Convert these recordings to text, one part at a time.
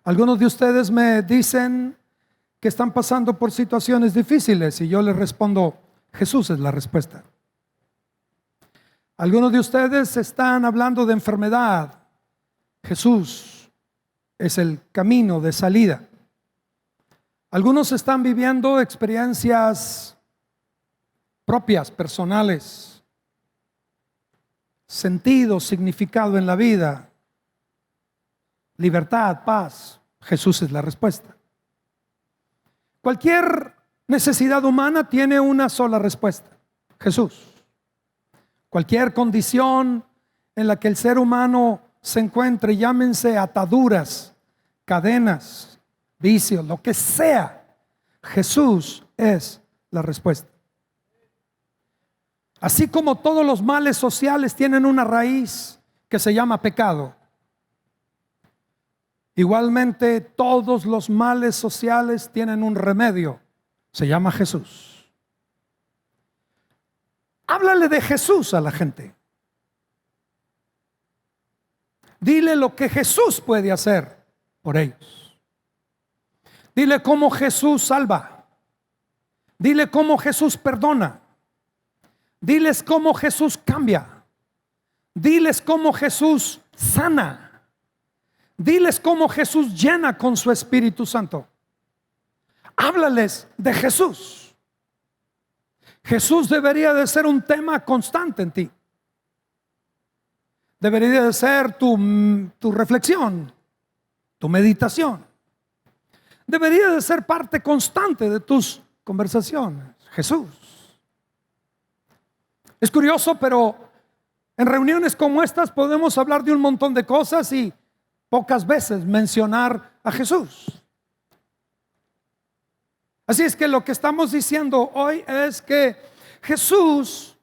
Algunos de ustedes me dicen que están pasando por situaciones difíciles y yo les respondo, Jesús es la respuesta. Algunos de ustedes están hablando de enfermedad. Jesús es el camino de salida. Algunos están viviendo experiencias propias, personales, sentido, significado en la vida, libertad, paz. Jesús es la respuesta. Cualquier necesidad humana tiene una sola respuesta: Jesús. Cualquier condición en la que el ser humano se encuentre, llámense ataduras, cadenas, vicios, lo que sea, Jesús es la respuesta. Así como todos los males sociales tienen una raíz que se llama pecado, igualmente todos los males sociales tienen un remedio, se llama Jesús. Háblale de Jesús a la gente. Dile lo que Jesús puede hacer por ellos. Dile cómo Jesús salva. Dile cómo Jesús perdona. Diles cómo Jesús cambia. Diles cómo Jesús sana. Diles cómo Jesús llena con su Espíritu Santo. Háblales de Jesús. Jesús debería de ser un tema constante en ti. Debería de ser tu reflexión, tu meditación. Debería de ser parte constante de tus conversaciones. Jesús. Es curioso, pero en reuniones como estas podemos hablar de un montón de cosas y pocas veces mencionar a Jesús. Así es que lo que estamos diciendo hoy es que Jesús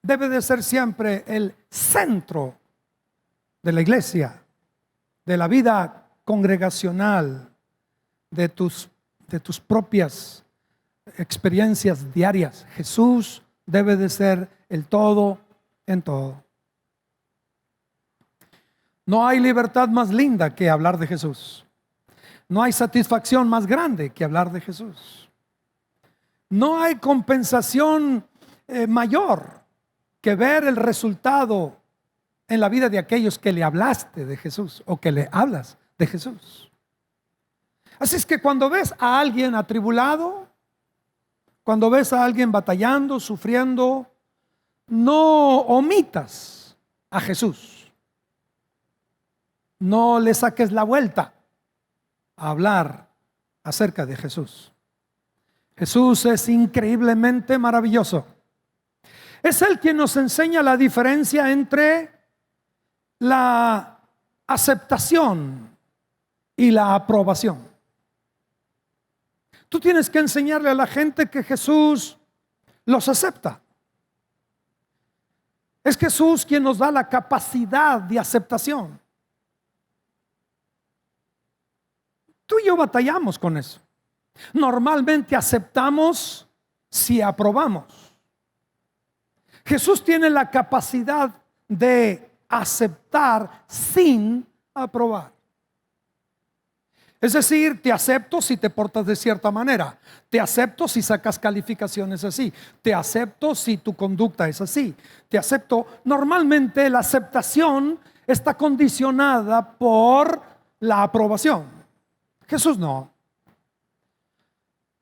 debe de ser siempre el centro de la iglesia, de la vida congregacional, de tus propias experiencias diarias. Jesús debe de ser el todo en todo. No hay libertad más linda que hablar de Jesús. No hay satisfacción más grande que hablar de Jesús. No hay compensación mayor que ver el resultado en la vida de aquellos que le hablaste de Jesús o que le hablas de Jesús. Así es que cuando ves a alguien atribulado, cuando ves a alguien batallando, sufriendo, no omitas a Jesús. No le saques la vuelta a hablar acerca de Jesús. Jesús es increíblemente maravilloso. Es Él quien nos enseña la diferencia entre la aceptación y la aprobación. Tú tienes que enseñarle a la gente que Jesús los acepta. Es Jesús quien nos da la capacidad de aceptación. Tú y yo batallamos con eso. Normalmente aceptamos si aprobamos. Jesús tiene la capacidad de aceptar sin aprobar. Es decir, te acepto si te portas de cierta manera. Te acepto si sacas calificaciones así. Te acepto si tu conducta es así. Te acepto. Normalmente la aceptación está condicionada por la aprobación. Jesús no.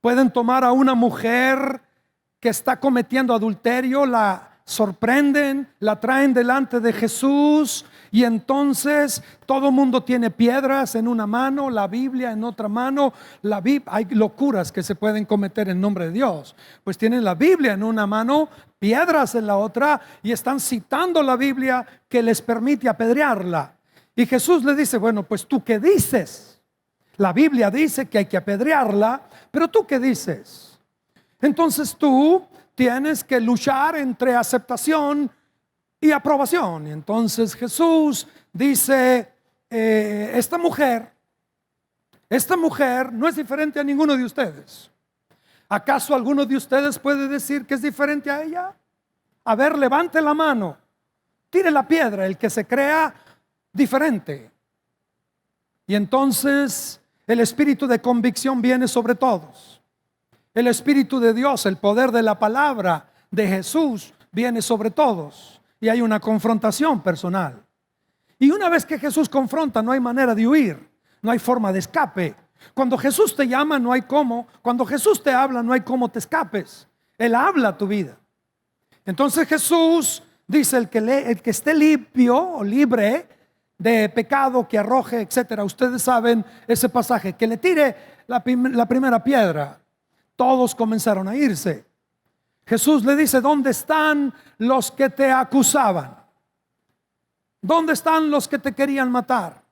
Pueden tomar a una mujer que está cometiendo adulterio, la sorprenden, la traen delante de Jesús y entonces todo mundo tiene piedras en una mano, la Biblia en otra mano. Hay locuras que se pueden cometer en nombre de Dios. Pues tienen la Biblia en una mano, piedras en la otra y están citando la Biblia que les permite apedrearla. Y Jesús le dice, bueno, pues ¿tú qué dices? La Biblia dice que hay que apedrearla, pero ¿tú qué dices? Entonces tú tienes que luchar entre aceptación y aprobación. Y entonces Jesús dice, esta mujer no es diferente a ninguno de ustedes. ¿Acaso alguno de ustedes puede decir que es diferente a ella? A ver, levante la mano, tire la piedra, el que se crea diferente. Y entonces El espíritu de convicción viene sobre todos. El espíritu de Dios, el poder de la palabra de Jesús viene sobre todos. Y hay una confrontación personal. Y una vez que Jesús confronta, no hay manera de huir, no hay forma de escape. Cuando Jesús te llama, no hay cómo. Cuando Jesús te habla, no hay cómo te escapes. Él habla a tu vida. Entonces Jesús dice: el que esté limpio o libre de pecado, que arroje, etcétera. Ustedes saben ese pasaje, que le tire la primera piedra. Todos comenzaron a irse. Jesús le dice: ¿dónde están los que te acusaban? ¿Dónde están los que te querían matar?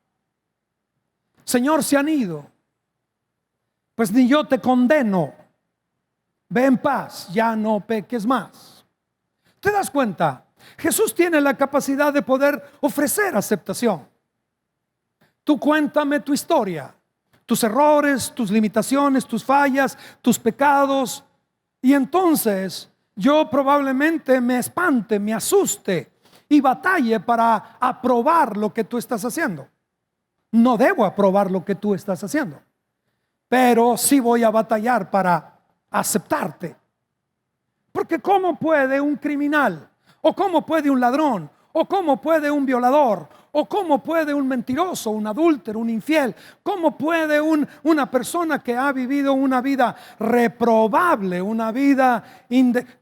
Señor, se han ido. Pues ni yo te condeno. Ve en paz, ya no peques más. ¿Te das cuenta? Jesús tiene la capacidad de poder ofrecer aceptación. Tú cuéntame tu historia, tus errores, tus limitaciones, tus fallas, tus pecados. Y entonces yo probablemente me espante, me asuste y batalle para aprobar lo que tú estás haciendo. No debo aprobar lo que tú estás haciendo, pero sí voy a batallar para aceptarte. Porque ¿cómo puede un criminal? ¿O cómo puede un ladrón? ¿O cómo puede un violador? ¿O cómo puede un mentiroso, un adúltero, un infiel? ¿Cómo puede una persona que ha vivido una vida reprobable, una vida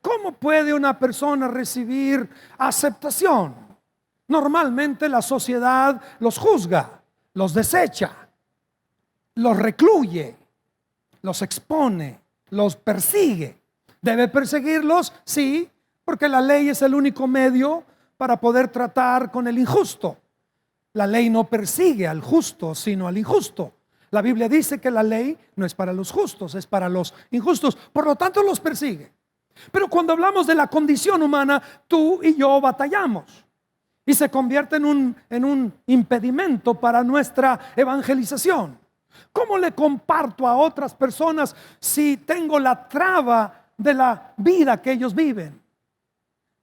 cómo puede una persona recibir aceptación? Normalmente la sociedad los juzga, los desecha, los recluye, los expone, los persigue. ¿Debe perseguirlos? Sí, porque la ley es el único medio para poder tratar con el injusto. La ley no persigue al justo, sino al injusto. La Biblia dice que la ley no es para los justos, es para los injustos. Por lo tanto, los persigue. Pero cuando hablamos de la condición humana, tú y yo batallamos. Y se convierte en un impedimento para nuestra evangelización. ¿Cómo le comparto a otras personas si tengo la traba de la vida que ellos viven?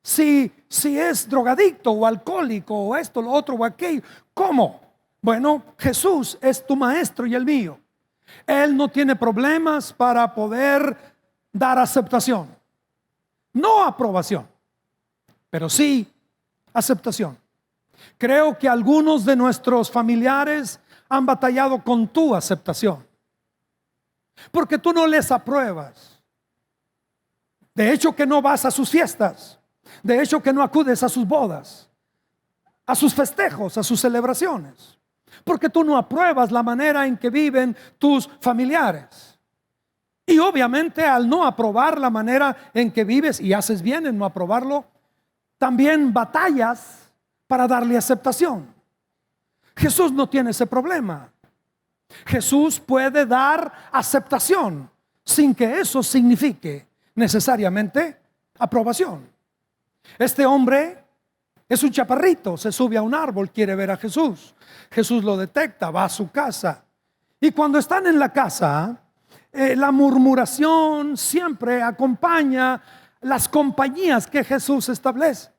Si es drogadicto o alcohólico o esto, lo otro o aquello, ¿cómo? Bueno, Jesús es tu maestro y el mío. Él no tiene problemas para poder dar aceptación. No aprobación, pero sí aceptación. Creo que algunos de nuestros familiares han batallado con tu aceptación, porque tú no les apruebas. De hecho que no vas a sus fiestas. De hecho que no acudes a sus bodas, a sus festejos, a sus celebraciones, porque tú no apruebas la manera en que viven tus familiares. Y obviamente al no aprobar la manera en que vives, y haces bien en no aprobarlo, también batallas para darle aceptación. Jesús no tiene ese problema. Jesús puede dar aceptación sin que eso signifique necesariamente aprobación. Este hombre es un chaparrito, se sube a un árbol, quiere ver a Jesús. Jesús lo detecta, va a su casa. Y cuando están en la casa, la murmuración siempre acompaña las compañías que Jesús establece.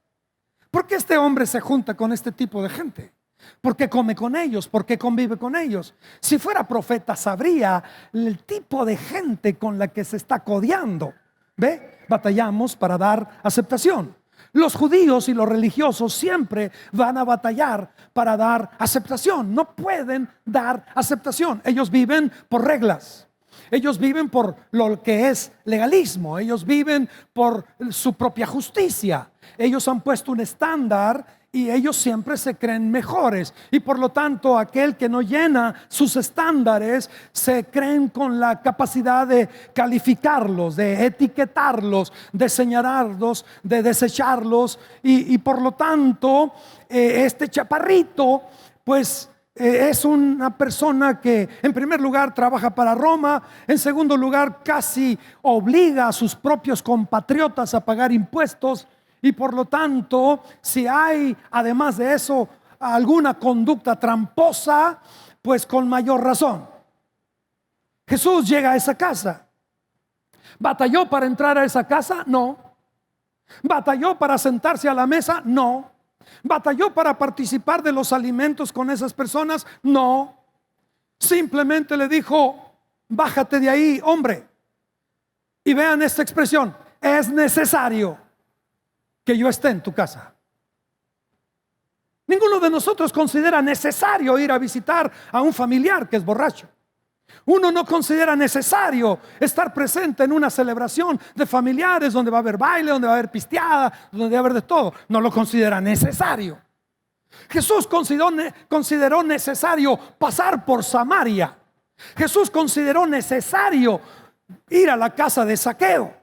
¿Por qué este hombre se junta con este tipo de gente? ¿Por qué come con ellos? ¿Por qué convive con ellos? Si fuera profeta, sabría el tipo de gente con la que se está codeando. ¿Ve? Batallamos para dar aceptación. Los judíos y los religiosos siempre van a batallar para dar aceptación. No pueden dar aceptación. Ellos viven por reglas. Ellos viven por lo que es legalismo. Ellos viven por su propia justicia. Ellos han puesto un estándar y ellos siempre se creen mejores. Y por lo tanto, aquel que no llena sus estándares se creen con la capacidad de calificarlos, de etiquetarlos, de señalarlos, de desecharlos. Y por lo tanto, este chaparrito, pues es una persona que en primer lugar trabaja para Roma, en segundo lugar casi obliga a sus propios compatriotas a pagar impuestos. Y por lo tanto, si hay además de eso alguna conducta tramposa, pues con mayor razón. Jesús llega a esa casa. ¿Batalló para entrar a esa casa? No. ¿Batalló para sentarse a la mesa? No. ¿Batalló para participar de los alimentos con esas personas? No. Simplemente le dijo: bájate de ahí, hombre. Y vean esta expresión: es necesario que yo esté en tu casa. Ninguno de nosotros considera necesario ir a visitar a un familiar que es borracho. Uno no considera necesario estar presente en una celebración de familiares donde va a haber baile, donde va a haber pisteada, donde va a haber de todo. No lo considera necesario. Jesús consideró necesario pasar por Samaria. Jesús consideró necesario ir a la casa de Zaqueo.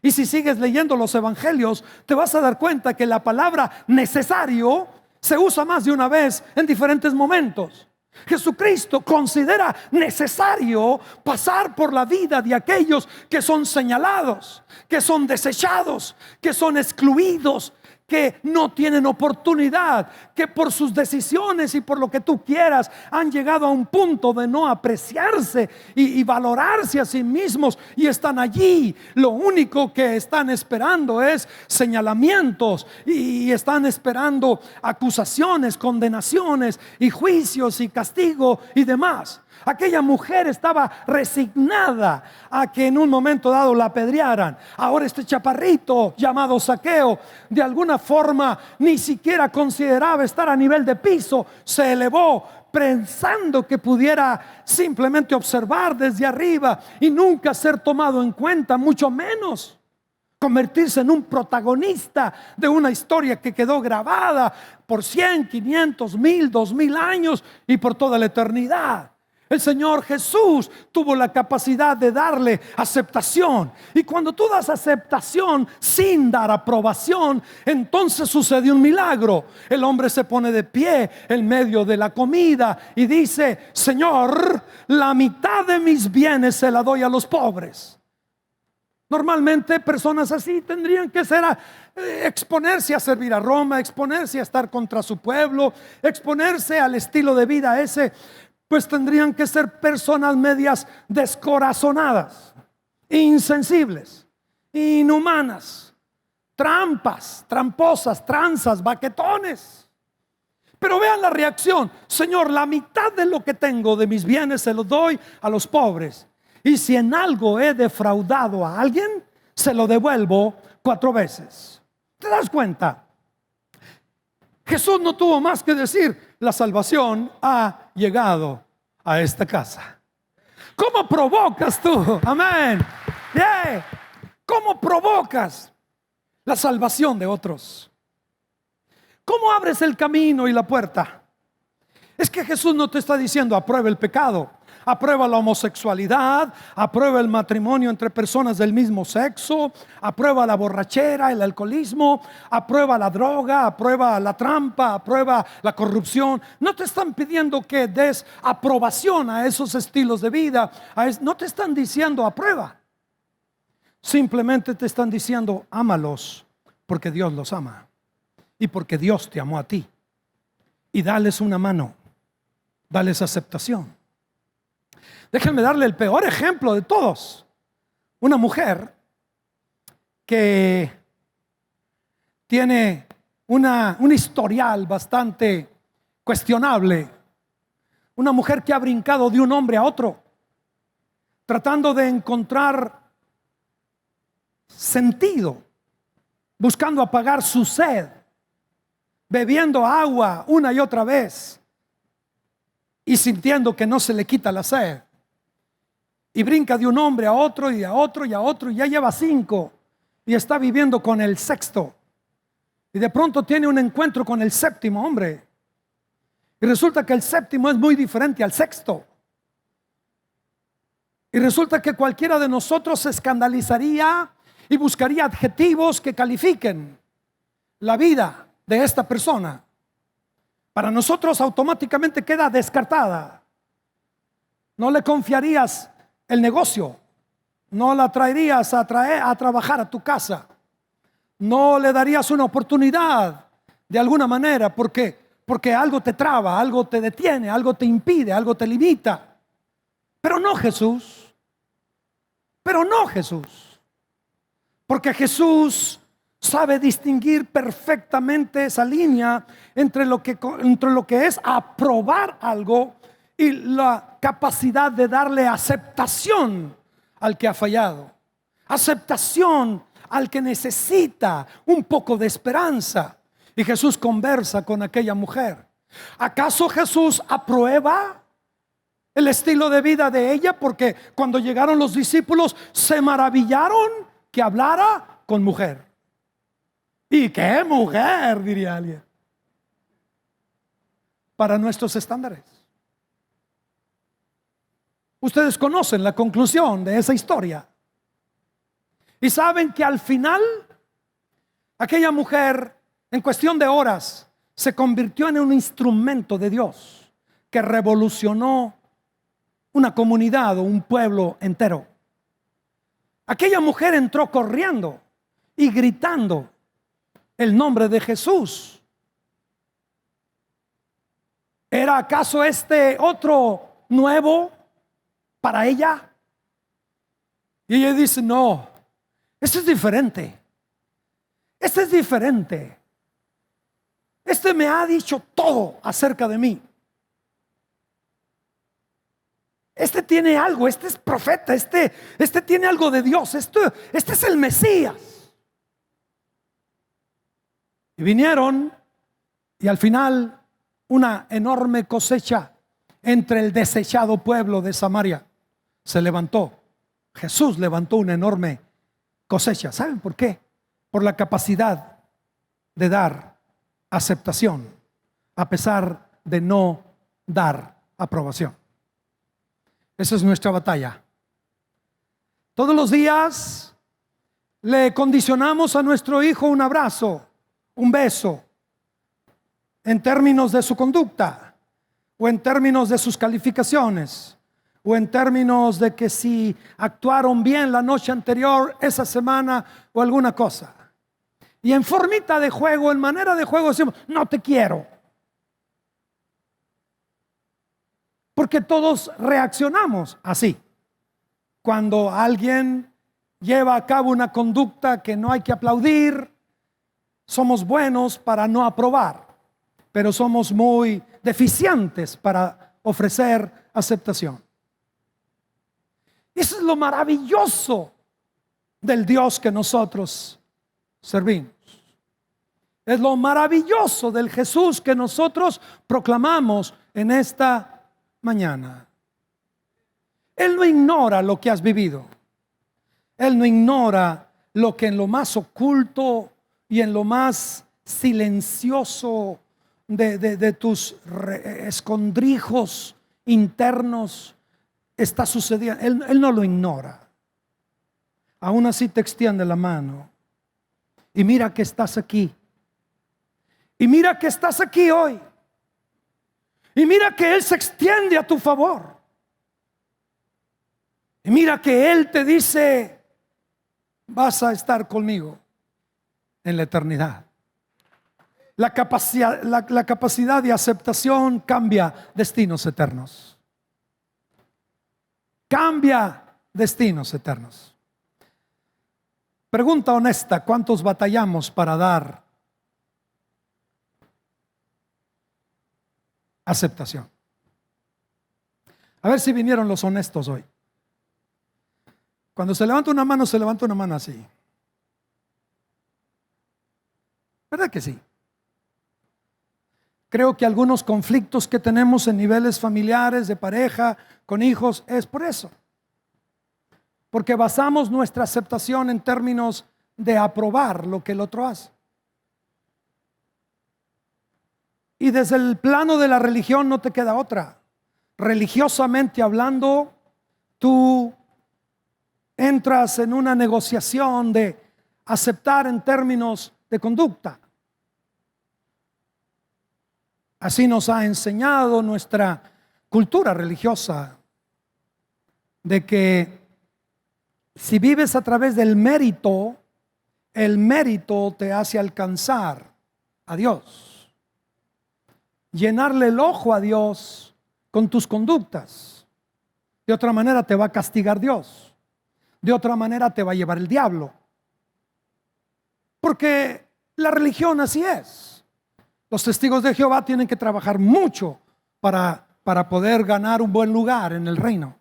Y si sigues leyendo los evangelios, te vas a dar cuenta que la palabra necesario se usa más de una vez en diferentes momentos. Jesucristo considera necesario pasar por la vida de aquellos que son señalados, que son desechados, que son excluidos, que no tienen oportunidad, que por sus decisiones y por lo que tú quieras han llegado a un punto de no apreciarse y valorarse a sí mismos, y están allí. Lo único que están esperando es señalamientos, y están esperando acusaciones, condenaciones y juicios y castigo y demás. Aquella mujer estaba resignada a que en un momento dado la apedrearan. Ahora este chaparrito llamado Zaqueo, de alguna forma ni siquiera consideraba estar a nivel de piso. Se elevó pensando que pudiera simplemente observar desde arriba y nunca ser tomado en cuenta, mucho menos convertirse en un protagonista de una historia que quedó grabada por 100, 500, 1000, 2000 años y por toda la eternidad. El Señor Jesús tuvo la capacidad de darle aceptación. Y cuando tú das aceptación sin dar aprobación, entonces sucede un milagro. El hombre se pone de pie en medio de la comida y dice: Señor, la mitad de mis bienes se la doy a los pobres. Normalmente personas así tendrían que exponerse a servir a Roma, exponerse a estar contra su pueblo, exponerse al estilo de vida ese. Pues tendrían que ser personas medias descorazonadas, insensibles, inhumanas, tramposas, tranzas, baquetones. Pero vean la reacción: Señor, la mitad de lo que tengo de mis bienes se los doy a los pobres. Y si en algo he defraudado a alguien, se lo devuelvo 4 veces. ¿Te das cuenta? Jesús no tuvo más que decir: la salvación ha llegado a esta casa. ¿Cómo provocas tú? Amén. Yeah. ¿Cómo provocas la salvación de otros? ¿Cómo abres el camino y la puerta? Es que Jesús no te está diciendo: aprueba el pecado, aprueba la homosexualidad, aprueba el matrimonio entre personas del mismo sexo, aprueba la borrachera, el alcoholismo, aprueba la droga, aprueba la trampa, aprueba la corrupción. No te están pidiendo que des aprobación a esos estilos de vida. No te están diciendo aprueba. Simplemente te están diciendo: ámalos porque Dios los ama y porque Dios te amó a ti. Y dales una mano, dales aceptación. Déjenme darle el peor ejemplo de todos. Una mujer que tiene un historial bastante cuestionable. Una mujer que ha brincado de un hombre a otro, tratando de encontrar sentido, buscando apagar su sed, bebiendo agua una y otra vez y sintiendo que no se le quita la sed. Y brinca de un hombre a otro y a otro y a otro, y ya lleva 5 y está viviendo con el 6º. Y de pronto tiene un encuentro con el 7º hombre. Y resulta que el 7º es muy diferente al 6º. Y resulta que cualquiera de nosotros se escandalizaría y buscaría adjetivos que califiquen la vida de esta persona. Para nosotros automáticamente queda descartada. No le confiarías el negocio, no la traerías a trabajar a tu casa, no le darías una oportunidad de alguna manera, porque algo te traba, algo te detiene, algo te impide, algo te limita. Pero no Jesús, porque Jesús sabe distinguir perfectamente esa línea entre lo que es aprobar algo y la capacidad de darle aceptación al que ha fallado, aceptación al que necesita un poco de esperanza. Y Jesús conversa con aquella mujer. ¿Acaso Jesús aprueba el estilo de vida de ella? Porque cuando llegaron los discípulos se maravillaron que hablara con mujer. ¿Y qué mujer?, diría alguien, para nuestros estándares. Ustedes conocen la conclusión de esa historia y saben que al final aquella mujer, en cuestión de horas, se convirtió en un instrumento de Dios que revolucionó una comunidad o un pueblo entero. Aquella mujer entró corriendo y gritando el nombre de Jesús. ¿Era acaso este otro nuevo para ella? Y ella dice: no, este es diferente. Este es diferente. Este me ha dicho todo acerca de mí. Este tiene algo, este es profeta, este tiene algo de Dios, este es el Mesías. Y vinieron, y al final una enorme cosecha entre el desechado pueblo de Samaria se levantó. Jesús levantó una enorme cosecha. ¿Saben por qué? Por la capacidad de dar aceptación a pesar de no dar aprobación. Esa es nuestra batalla. Todos los días le condicionamos a nuestro hijo un abrazo, un beso, en términos de su conducta, o en términos de sus calificaciones, o en términos de que si actuaron bien la noche anterior, esa semana, o alguna cosa. Y en formita de juego, en manera de juego, decimos: no te quiero. Porque todos reaccionamos así. Cuando alguien lleva a cabo una conducta que no hay que aplaudir, somos buenos para no aprobar, pero somos muy deficientes para ofrecer aceptación. Eso es lo maravilloso del Dios que nosotros servimos. Es lo maravilloso del Jesús que nosotros proclamamos en esta mañana. Él no ignora lo que has vivido. Él no ignora lo que en lo más oculto y en lo más silencioso de tus escondrijos internos está sucediendo. Él no lo ignora. Aún así te extiende la mano. Y mira que estás aquí. Y mira que estás aquí hoy. Y mira que Él se extiende a tu favor. Y mira que Él te dice: vas a estar conmigo en la eternidad. La capacidad de aceptación cambia destinos eternos. Cambia destinos eternos. Pregunta honesta: ¿cuántos batallamos para dar aceptación? A ver si vinieron los honestos hoy. Cuando se levanta una mano, se levanta una mano así. ¿Verdad que sí? Creo que algunos conflictos que tenemos en niveles familiares, de pareja, con hijos, es por eso. Porque basamos nuestra aceptación en términos de aprobar lo que el otro hace. Y desde el plano de la religión no te queda otra. Religiosamente hablando, tú entras en una negociación de aceptar en términos de conducta. Así nos ha enseñado nuestra cultura religiosa, de que si vives a través del mérito, el mérito te hace alcanzar a Dios, llenarle el ojo a Dios con tus conductas. De otra manera te va a castigar Dios. De otra manera te va a llevar el diablo. Porque la religión así es. Los testigos de Jehová tienen que trabajar mucho para para poder ganar un buen lugar en el reino.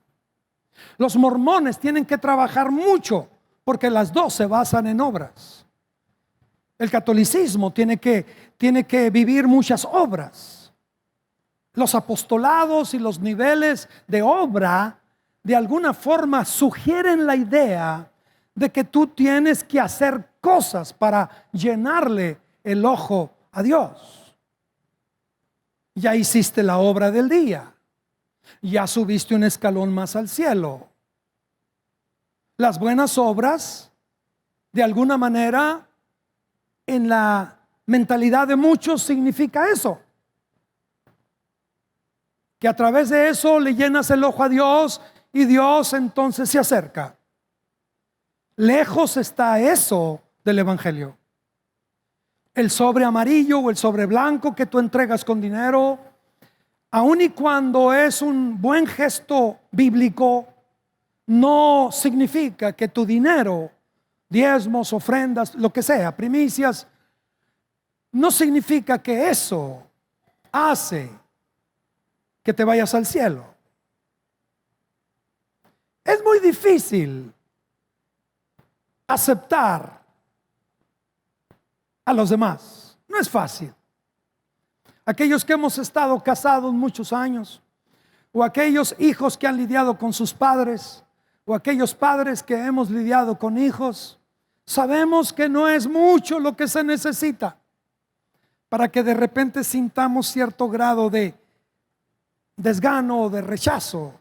Los mormones tienen que trabajar mucho porque las dos se basan en obras. El catolicismo tiene que vivir muchas obras. Los apostolados y los niveles de obra de alguna forma sugieren la idea de que tú tienes que hacer cosas para llenarle el ojo a Dios. Ya hiciste la obra del día. Ya subiste un escalón más al cielo. Las buenas obras, de alguna manera, en la mentalidad de muchos significa eso. Que a través de eso le llenas el ojo a Dios y Dios entonces se acerca. Lejos está eso del evangelio. El sobre amarillo o el sobre blanco que tú entregas con dinero, aun y cuando es un buen gesto bíblico, no significa que tu dinero, diezmos, ofrendas, lo que sea, primicias, no significa que eso hace que te vayas al cielo. Es muy difícil aceptar a los demás. No es fácil. Aquellos que hemos estado casados muchos años, o aquellos hijos que han lidiado con sus padres, o aquellos padres que hemos lidiado con hijos, sabemos que no es mucho lo que se necesita para que de repente sintamos cierto grado de desgano o de rechazo,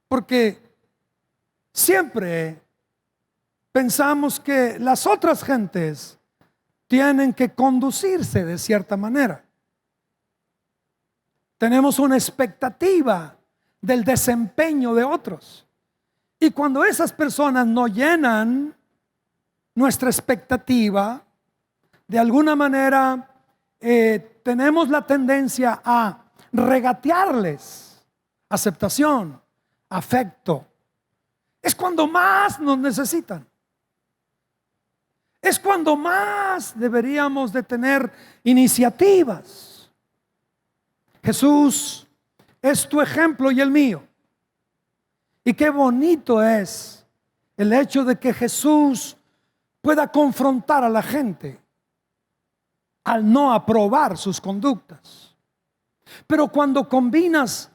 porque siempre pensamos que las otras gentes tienen que conducirse de cierta manera. Tenemos una expectativa del desempeño de otros. Y cuando esas personas no llenan nuestra expectativa, de alguna manera tenemos la tendencia a regatearles aceptación, afecto. Es cuando más nos necesitan. Es cuando más deberíamos de tener iniciativas. Jesús es tu ejemplo y el mío. Y qué bonito es el hecho de que Jesús pueda confrontar a la gente al no aprobar sus conductas. Pero cuando combinas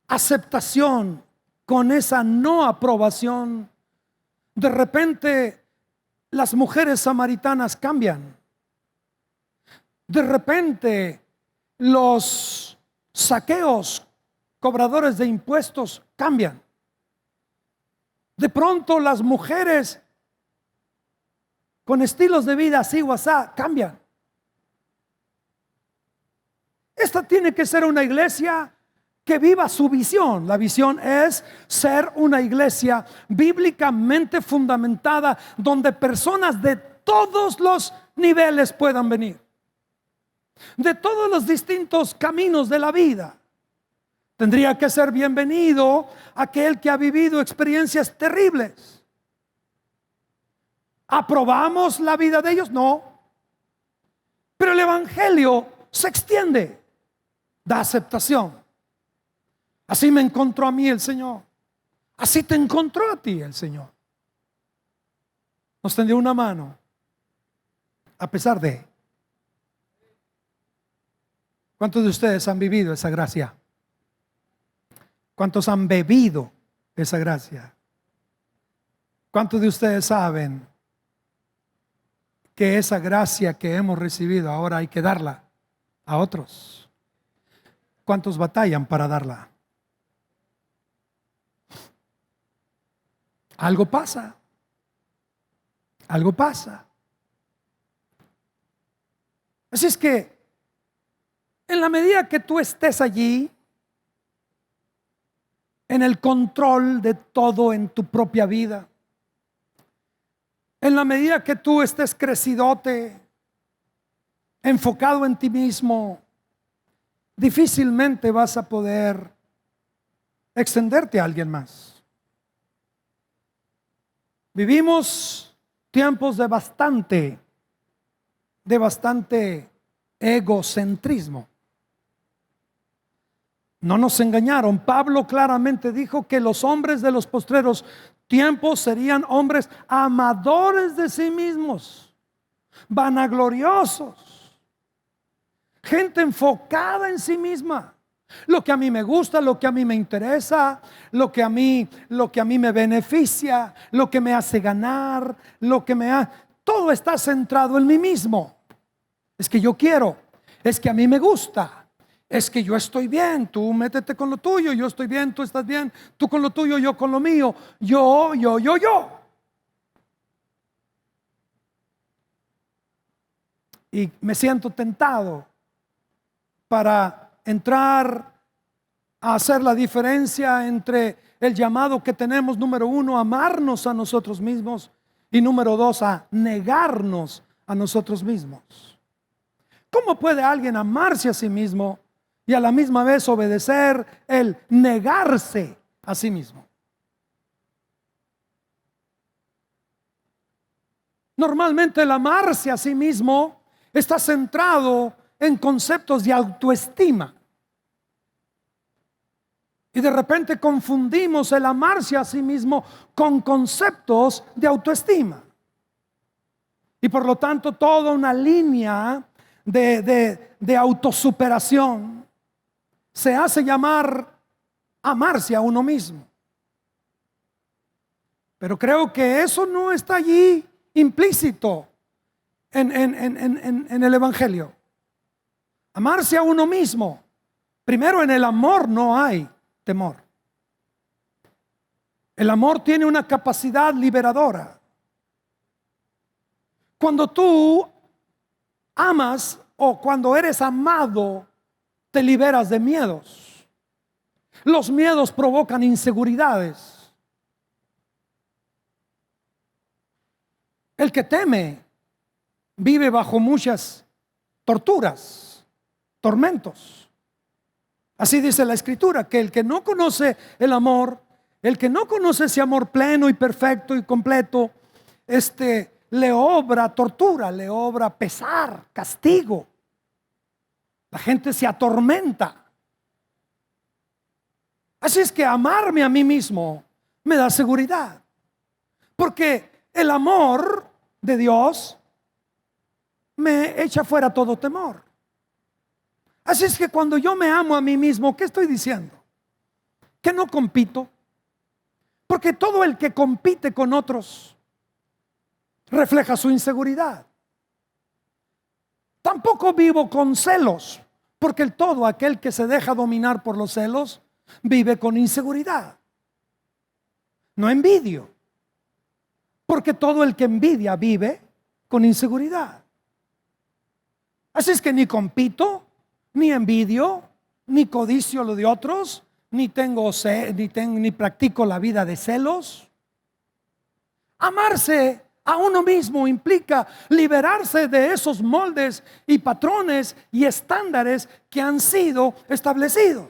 aceptación con esa no aprobación, de repente las mujeres samaritanas cambian. De repente los saqueos, cobradores de impuestos, cambian. De pronto las mujeres con estilos de vida así o asá cambian. Esta tiene que ser una iglesia que viva su visión. La visión es ser una iglesia bíblicamente fundamentada, donde personas de todos los niveles puedan venir, de todos los distintos caminos de la vida. Tendría que ser bienvenido aquel que ha vivido experiencias terribles. ¿Aprobamos la vida de ellos? No. Pero el evangelio se extiende, da aceptación. Así me encontró a mí el Señor. Así te encontró a ti el Señor. Nos tendió una mano a pesar de. ¿Cuántos de ustedes han vivido esa gracia? ¿Cuántos han bebido esa gracia? ¿Cuántos de ustedes saben que esa gracia que hemos recibido ahora hay que darla a otros? ¿Cuántos batallan para darla? Algo pasa. Algo pasa. Así es que en la medida que tú estés allí, en el control de todo en tu propia vida, en la medida que tú estés crecidote, enfocado en ti mismo, difícilmente vas a poder extenderte a alguien más. Vivimos tiempos de bastante egocentrismo. No nos engañaron. Pablo claramente dijo que los hombres de los postreros tiempos serían hombres amadores de sí mismos, vanagloriosos, gente enfocada en sí misma. Lo que a mí me gusta, lo que a mí me interesa, lo que a mí me beneficia, lo que me hace ganar, todo está centrado en mí mismo. Es que yo quiero, es que a mí me gusta, es que yo estoy bien, tú métete con lo tuyo, yo estoy bien, tú estás bien, tú con lo tuyo, yo con lo mío, yo. Y me siento tentado para entrar a hacer la diferencia entre el llamado que tenemos, número uno, a amarnos a nosotros mismos, y número dos, a negarnos a nosotros mismos. ¿Cómo puede alguien amarse a sí mismo y a la misma vez obedecer el negarse a sí mismo? Normalmente el amarse a sí mismo está centrado en conceptos de autoestima. Y de repente confundimos el amarse a sí mismo con conceptos de autoestima. Y por lo tanto toda una línea de autosuperación se hace llamar amarse a uno mismo. Pero creo que eso no está allí implícito en el Evangelio. Amarse a uno mismo. Primero, en el amor no hay temor. El amor tiene una capacidad liberadora. Cuando tú amas o cuando eres amado, te liberas de miedos. Los miedos provocan inseguridades. El que teme vive bajo muchas torturas, tormentos. Así dice la Escritura, que el que no conoce el amor, el que no conoce ese amor pleno y perfecto y completo, le obra tortura, le obra pesar, castigo. La gente se atormenta. Así es que amarme a mí mismo me da seguridad, porque el amor de Dios me echa fuera todo temor. Así es que cuando yo me amo a mí mismo, ¿qué estoy diciendo? Que no compito, porque todo el que compite con otros refleja su inseguridad. Tampoco vivo con celos, porque todo aquel que se deja dominar por los celos vive con inseguridad. No envidio, porque todo el que envidia vive con inseguridad. Así es que ni compito, ni envidio, ni codicio lo de otros, ni practico la vida de celos. Amarse a uno mismo implica liberarse de esos moldes y patrones y estándares que han sido establecidos.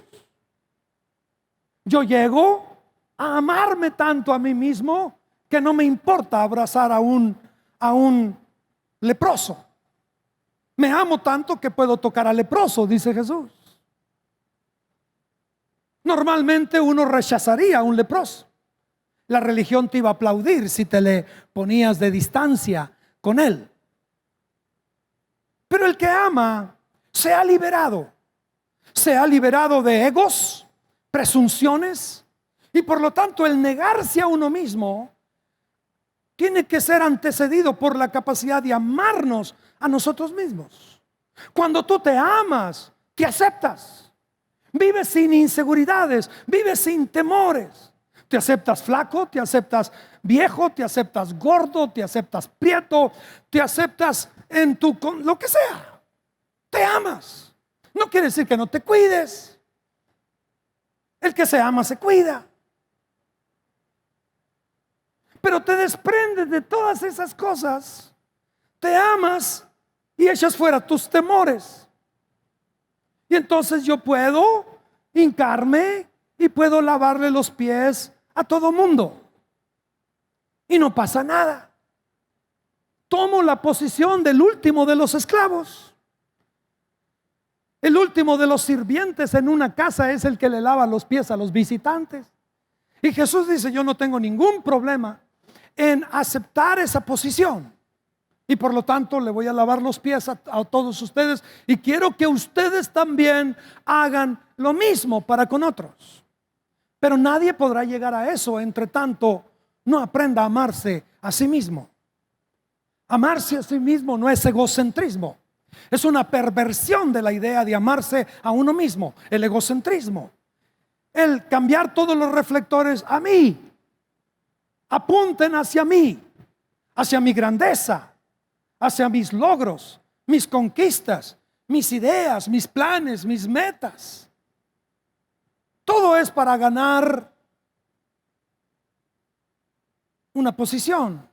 Yo llego a amarme tanto a mí mismo que no me importa abrazar a un leproso. Me amo tanto que puedo tocar al leproso, dice Jesús. Normalmente uno rechazaría a un leproso. La religión te iba a aplaudir si te le ponías de distancia con él. Pero el que ama se ha liberado de egos, presunciones, y por lo tanto el negarse a uno mismo tiene que ser antecedido por la capacidad de amarnos a nosotros mismos. Cuando tú te amas, te aceptas, vives sin inseguridades, vives sin temores. Te aceptas flaco, te aceptas viejo, te aceptas gordo, te aceptas prieto, te aceptas lo que sea. Te amas. No quiere decir que no te cuides. El que se ama se cuida. Pero te desprendes de todas esas cosas. Te amas y echas fuera tus temores. Y entonces yo puedo hincarme y puedo lavarle los pies a todo mundo. Y no pasa nada. Tomo la posición del último de los esclavos. El último de los sirvientes en una casa es el que le lava los pies a los visitantes. Y Jesús dice, yo no tengo ningún problema en aceptar esa posición. Y por lo tanto le voy a lavar los pies a todos ustedes. Y quiero que ustedes también hagan lo mismo para con otros. Pero nadie podrá llegar a eso, entre tanto no aprenda a amarse a sí mismo. Amarse a sí mismo no es egocentrismo. Es una perversión de la idea de amarse a uno mismo, el egocentrismo. El cambiar todos los reflectores a mí. Apunten hacia mí, hacia mi grandeza, hacia mis logros, mis conquistas, mis ideas, mis planes, mis metas. Todo es para ganar una posición,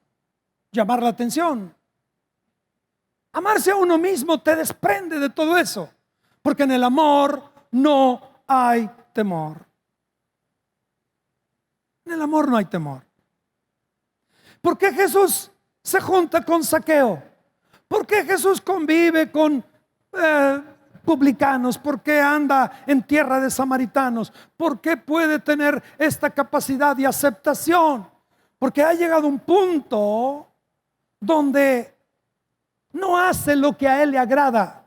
llamar la atención. Amarse a uno mismo te desprende de todo eso, porque en el amor no hay temor. En el amor no hay temor. ¿Por qué Jesús se junta con Zaqueo? ¿Por qué Jesús convive con publicanos? ¿Por qué anda en tierra de samaritanos? ¿Por qué puede tener esta capacidad de aceptación? Porque ha llegado un punto donde no hace lo que a él le agrada.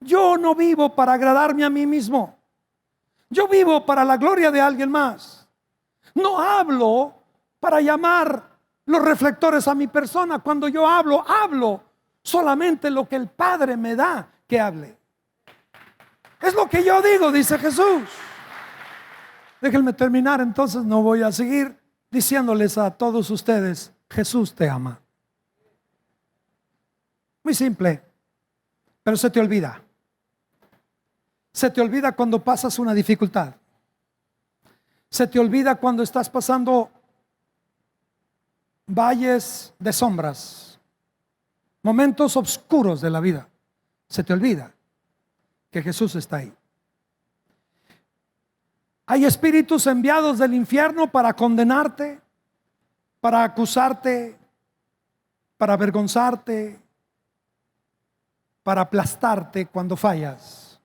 Yo no vivo para agradarme a mí mismo. Yo vivo para la gloria de alguien más. No hablo para llamar los reflectores a mi persona. Cuando yo hablo, hablo solamente lo que el Padre me da que hable. Es lo que yo digo, dice Jesús. Déjenme terminar, entonces no voy a seguir diciéndoles a todos ustedes, Jesús te ama. Muy simple, pero se te olvida. Se te olvida cuando pasas una dificultad. Se te olvida cuando estás pasando valles de sombras, momentos oscuros de la vida. Se te olvida que Jesús está ahí. Hay espíritus enviados del infierno para condenarte, para acusarte, para avergonzarte, para aplastarte cuando fallas.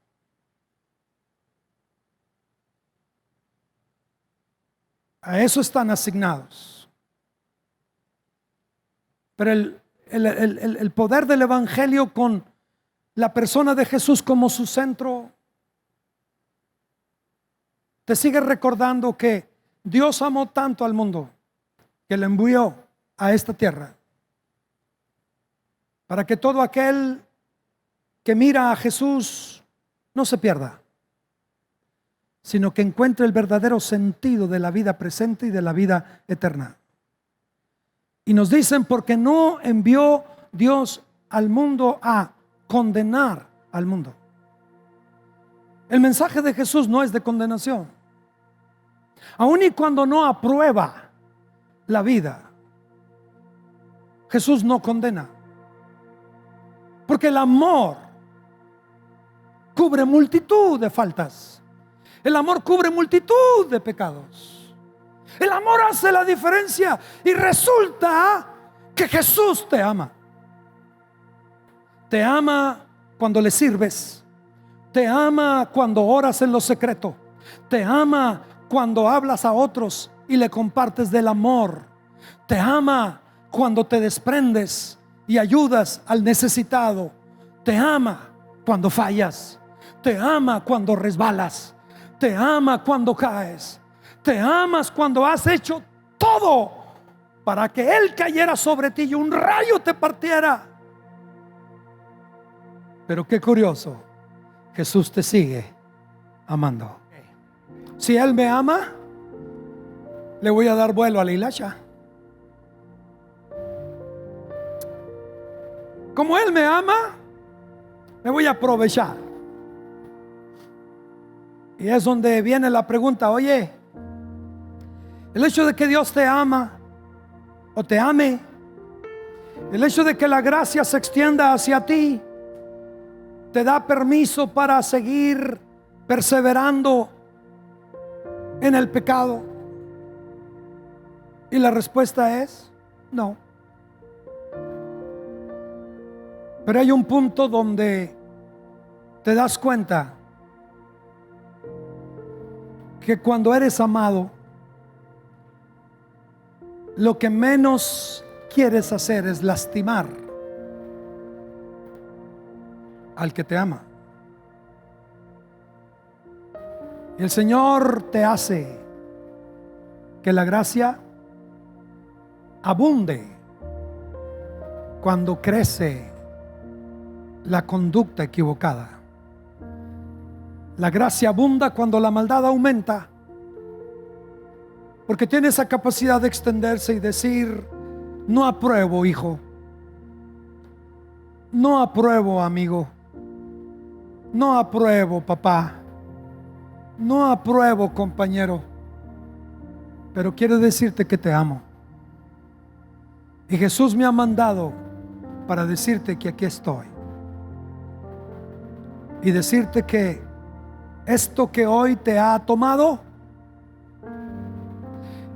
A eso están asignados. Pero el poder del Evangelio con la persona de Jesús como su centro te sigue recordando que Dios amó tanto al mundo que le envió a esta tierra para que todo aquel que mira a Jesús no se pierda, sino que encuentre el verdadero sentido de la vida presente y de la vida eterna. Y nos dicen, porque no envió Dios al mundo a condenar al mundo. El mensaje de Jesús no es de condenación. Aun y cuando no aprueba la vida, Jesús no condena. Porque el amor cubre multitud de faltas. El amor cubre multitud de pecados. El amor hace la diferencia y resulta que Jesús te ama. Te ama cuando le sirves. Te ama cuando oras en lo secreto. Te ama cuando hablas a otros y le compartes del amor. Te ama cuando te desprendes y ayudas al necesitado. Te ama cuando fallas. Te ama cuando resbalas. Te ama cuando caes. Te amas cuando has hecho todo para que Él cayera sobre ti y un rayo te partiera. Pero qué curioso, Jesús te sigue amando. Si Él me ama, le voy a dar vuelo a la hilacha. Como Él me ama, me voy a aprovechar. Y es donde viene la pregunta, oye, el hecho de que Dios te ama o te ame, el hecho de que la gracia se extienda hacia ti, te da permiso para seguir perseverando en el pecado. Y la respuesta es no. Pero hay un punto donde te das cuenta que cuando eres amado, lo que menos quieres hacer es lastimar al que te ama. Y el Señor te hace que la gracia abunde cuando crece la conducta equivocada. La gracia abunda cuando la maldad aumenta, porque tiene esa capacidad de extenderse y decir: no apruebo, hijo. No apruebo, amigo. No apruebo, papá. No apruebo, compañero. Pero quiero decirte que te amo. Y Jesús me ha mandado para decirte que aquí estoy. Y decirte que esto que hoy te ha tomado,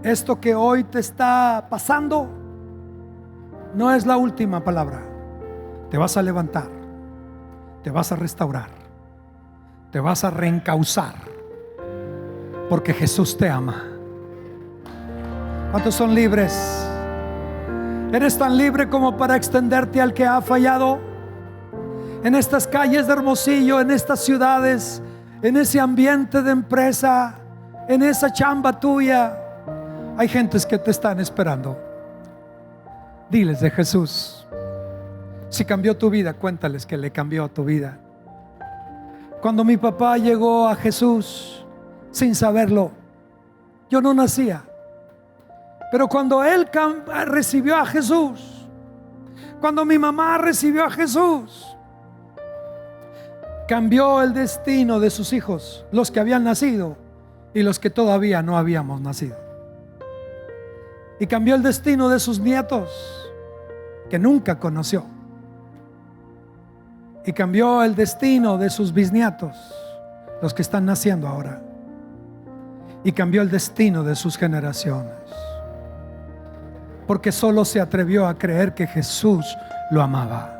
esto que hoy te está pasando, no es la última palabra. Te vas a levantar, te vas a restaurar, te vas a reencauzar, porque Jesús te ama. ¿Cuántos son libres? ¿Eres tan libre como para extenderte al que ha fallado? En estas calles de Hermosillo, en estas ciudades, en ese ambiente de empresa, en esa chamba tuya, hay gentes que te están esperando. Diles de Jesús. Si cambió tu vida, cuéntales que le cambió tu vida. Cuando mi papá llegó a Jesús, sin saberlo, yo no nacía. Pero cuando él recibió a Jesús, cuando mi mamá recibió a Jesús, cambió el destino de sus hijos, los que habían nacido y los que todavía no habíamos nacido. Y cambió el destino de sus nietos, que nunca conoció. Y cambió el destino de sus bisnietos, los que están naciendo ahora. Y cambió el destino de sus generaciones, porque solo se atrevió a creer que Jesús lo amaba.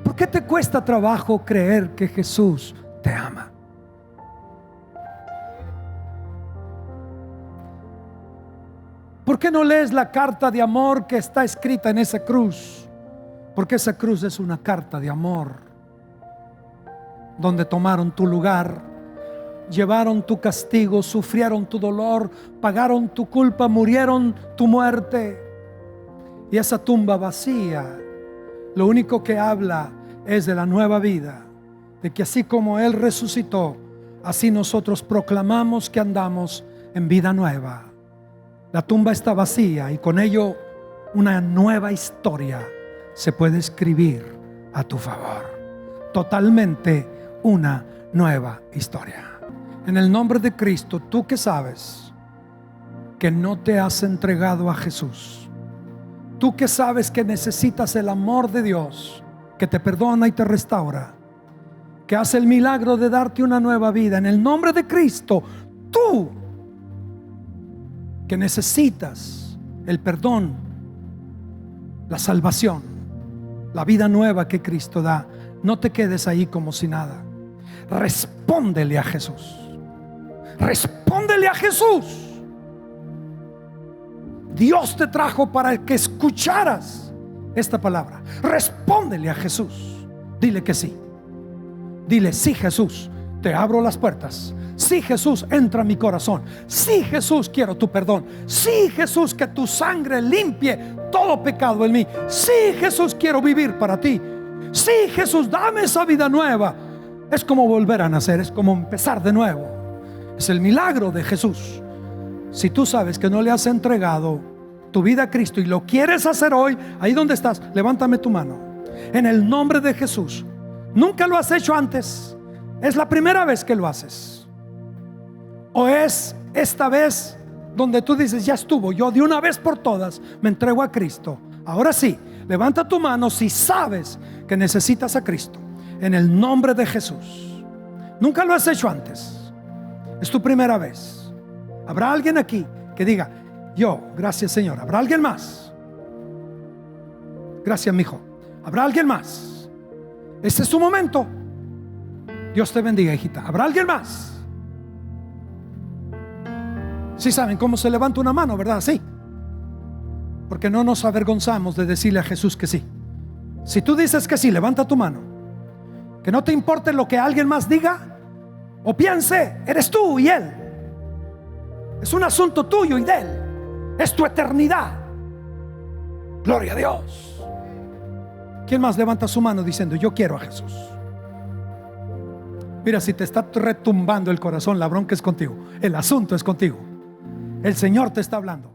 ¿Por qué te cuesta trabajo creer que Jesús te ama? ¿Por qué no lees la carta de amor que está escrita en esa cruz? Porque esa cruz es una carta de amor, donde tomaron tu lugar, llevaron tu castigo, sufrieron tu dolor, pagaron tu culpa, murieron tu muerte. Y esa tumba vacía, lo único que habla es de la nueva vida, de que así como Él resucitó, así nosotros proclamamos que andamos en vida nueva. La tumba está vacía y con ello una nueva historia se puede escribir a tu favor. Totalmente una nueva historia. En el nombre de Cristo, tú que sabes que no te has entregado a Jesús, tú que sabes que necesitas el amor de Dios, que te perdona y te restaura, que hace el milagro de darte una nueva vida, en el nombre de Cristo, tú que necesitas el perdón, la salvación, la vida nueva que Cristo da, no te quedes ahí como si nada. Respóndele a Jesús. Respóndele a Jesús. Dios te trajo para que escucharas esta palabra. Respóndele a Jesús. Dile que sí. Dile: sí, Jesús, te abro las puertas. Sí, Jesús, entra a mi corazón. Sí, Jesús, quiero tu perdón. Sí, Jesús, que tu sangre limpie todo pecado en mí. Sí, Jesús, quiero vivir para ti. Sí, Jesús, dame esa vida nueva. Es como volver a nacer, es como empezar de nuevo. Es el milagro de Jesús. Si tú sabes que no le has entregado tu vida a Cristo y lo quieres hacer hoy, ahí donde estás, levántame tu mano. En el nombre de Jesús. Nunca lo has hecho antes. Es la primera vez que lo haces. ¿O es esta vez donde tú dices: ya estuvo, yo de una vez por todas me entrego a Cristo? Ahora sí, levanta tu mano si sabes que necesitas a Cristo. En el nombre de Jesús. Nunca lo has hecho antes. Es tu primera vez. ¿Habrá alguien aquí que diga: yo, gracias Señor? ¿Habrá alguien más? Gracias, mi hijo. ¿Habrá alguien más? Este es tu momento. Dios te bendiga, hijita. ¿Habrá alguien más? Sí saben cómo se levanta una mano, ¿verdad? Sí. Porque no nos avergonzamos de decirle a Jesús que sí. Si tú dices que sí, levanta tu mano. Que no te importe lo que alguien más diga o piense, eres tú y Él. Es un asunto tuyo y de Él. Es tu eternidad. Gloria a Dios. ¿Quién más levanta su mano diciendo, yo quiero a Jesús? Mira, si te está retumbando el corazón, la bronca es contigo. El asunto es contigo. El Señor te está hablando.